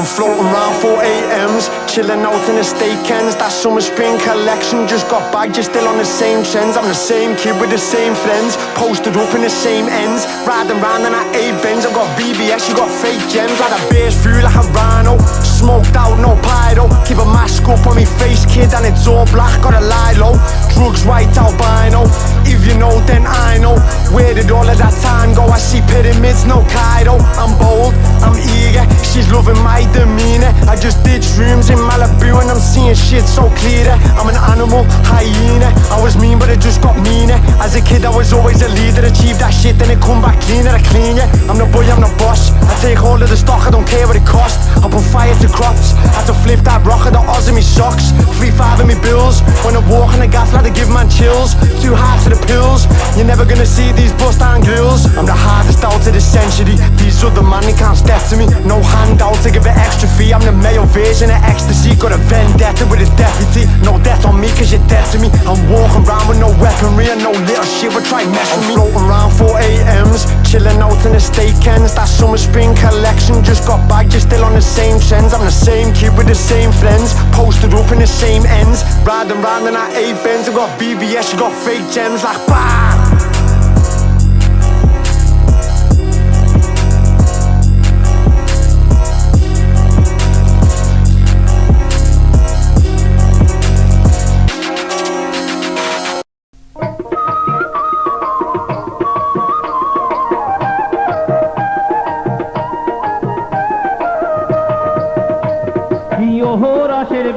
I'm floating round 4 a.m.s, chilling out in the steak ends. That summer spring collection just got back, just still on the same trends. I'm the same kid with the same friends, posted up in the same ends, riding round in that A-Benz. I've got BBS, you got fake gems, like a bass through like a rhino. Smoked out, no pyro, keep a mask up on me face, kid, and it's all black, gotta lie low. Drugs white albino, if you know then I know. Where did all of that time go? I see pyramids, no Cairo. I'm bold, I'm eager, she's loving my demeanor. I just did shrooms in Malibu and I'm seeing shit so clearer. I'm an animal, hyena. I was mean but it just got meaner. As a kid I was always a leader, achieve that shit then it come back cleaner. I clean ya, I'm the boy, I'm the boss. I take hold of the stock, I don't care what it cost. I put fire to crops, had to flip that rock of the Oz in me socks. 3-5 in me bills, when I walk on the gas like to give man chills. Too hard for the pills, you're never gonna see these bust down grills. I'm the hardest out of the century, these other man they can't step to me. No handout to give it extra fee, I'm the male version of ecstasy. Got a vendetta with a deputy, no debt on me cause you're dead to me. I'm walking around with no weaponry and no little shit will try mess with me. I'm floating around 4 a.m.s, chilling out in the steak ends. That summer spring collection just got back, just still on the same trends. I'm the same kid with the same friends, posted up in the same ends, riding round in that A-Benz. I got BBS, you got fake gems like bah.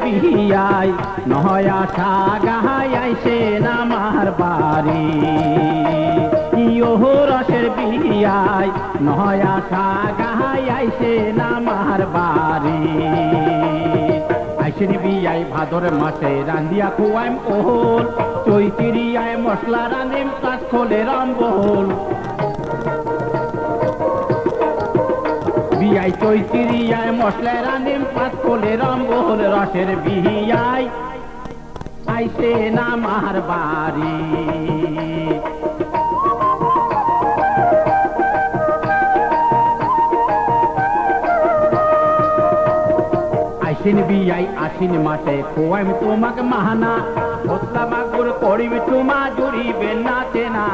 বিহিয়াই নহয় আশা গাহাই আইসেন আমার বাড়ি। ইয়ো রসের বিহিয়াই নহয় আশা গাহাই আইসেন আমার বাড়ি। আইসেন বিয়াই ভাদর মাসে রান্দিয়া খুয়াইম ওহল, চৈতিরিয়ায় মশলা রান্দিম কাজ খোলে রম্বল। বিয়াই চৈতিরিয়ায় মশলা রান্দিম পাত কোলে রম্বল। রসের বিহিয়াই আইসেন আমার বাড়ি। আইসেন বিয়াই আশ্বিন মাসে খোয়াইম তোমাক মাহানা, ওতলা মাগুর করিম চুমা জুড়িবে না চেনা।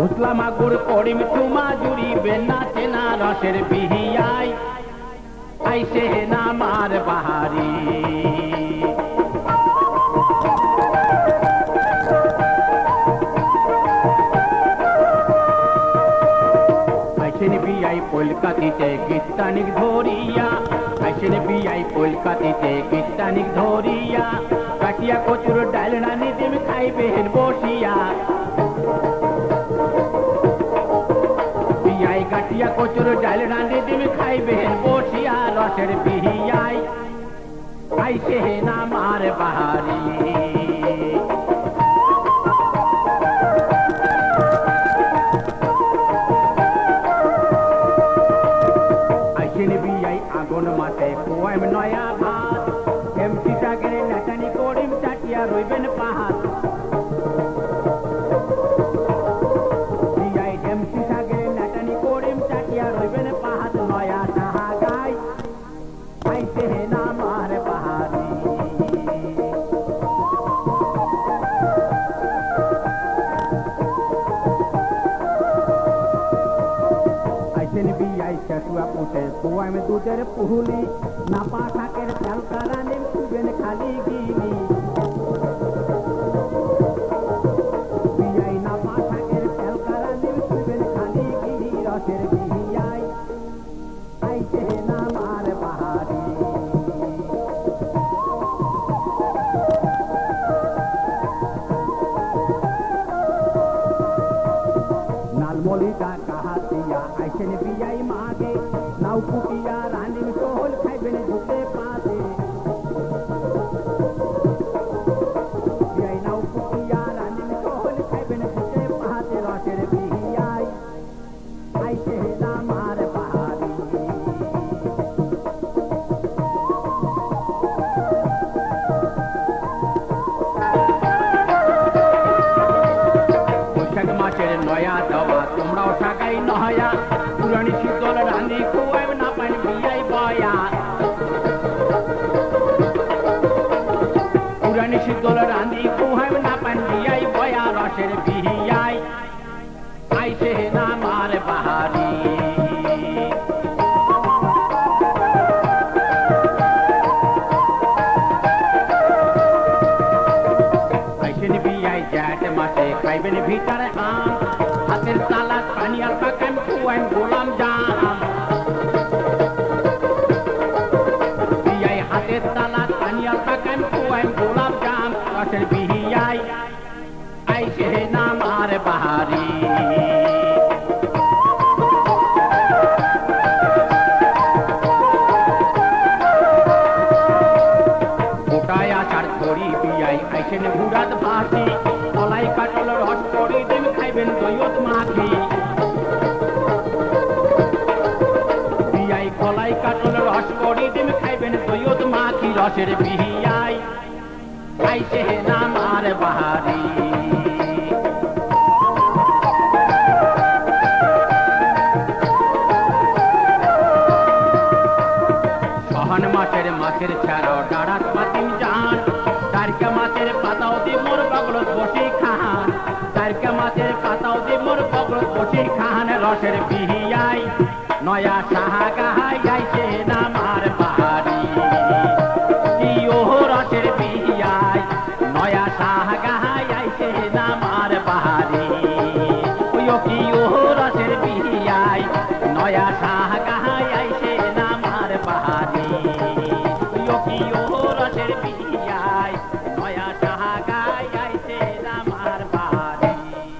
উতলা মাগুর করিম চুমা জুড়িবে না চেনা। রসের বিহিয়াই আইসেন আমার বাড়ি। আইসেন বিয়াই কলকাতিতে গীতানিক ধরিয়া, আইসেন বিয়াই কলকাতিতে গীতানিক ধরিয়া। কাটিয়া কচুর ডাল রানি দিম খাইবেন বসিয়া। বিয়াই কাটিয়া কচুর ডাল রানি দিম খাইবেন বসিয়া। রসের বিহিয়াই আইসেন আমার বাড়ি। আইসেন বিয়াই আগুন মাসে খোয়াইম নয়া ভাত, এমসি সাগরে নাচানি করিম চাটিয়া রইবেন পাহাত। বিয়াই এমসি সাগরে নাচানি করিম চাটিয়া রইবেন পাহাত। নয়া সাহা গাই আইসেন আমার বাড়ি। আইসেন বিয়াই শেষুয়া পুষে খোয়াইম দুধের পুহুলি, নাপা শাকের তেল কারানিম খুবেন খালি গিলি। বিয়াই নাপা শাকের তেল কারানিম খুবেন খালি গিলি। রসের বিহিয়াই আইসেন আমার বাড়ি। নালমলিটা কাহাতিয়া আইসেন বিয়াই মাগে, নাও কুটিয়া রানিম সোহল খাইবেন ঝুঁকে পাতে। বিয়াই নাও কুটিয়া রানিম সোহল খাইবেন ঝুঁকে পাতে। রসের বিহিয়াই আইসেন আমার বাড়ি। বৈশাখ মাসের নয়া দেওয়া তোমরাও সাগাই নহয়া, রাঁধি খুয়াইব না পাইন বিয়াই বয়া পুরানি শীতল রাঁধি খুয়াইব না পাইন বিয়াই বয়া রসের বিহিয়াই আইসে না মার বাহারি আইসেন বিয়াই জ্যাঠ মাসে খাইবেন ভিতরে আম হাতের সালাদ পানি আর পাকাইম খুয়াইম গোলাম জাম বিয়াই হাতের সালাদ পানি আর পাকাইম খুয়াইম গোলাম জাম রসের বিহিয়াই আইসে না মার বাহারি গোটায় আচার করি বিয়াই আইসেন ঘুরাত ভাসি কলাই কাটল রস করি দিন খাইবেন দইয়ত মাখি বিয়াই কলাই কাটল রস করি দিন খাইবেন দইয়ত মাখি রসের বিহিয়াই আইসে না মার বাহারি সহন মাছের ছাড়াও ডাড়াত পাতিম জান তারকা মাছের পাতাও দি মোর বগলত বসে খান তারকা মাছের পাতাও দি মোর বগলত বসে খান রসের বিহিয়াই নয়া সাহা গাহাই আইছে না মার বাহারি কি ও রসের বিহিয়াই নয়া সাহা গাহাই আইছে না মার বাহারি ওই কি ও রসের বিহিয়াই নয়া সাহা গাহাই আইছে না মার বাহারি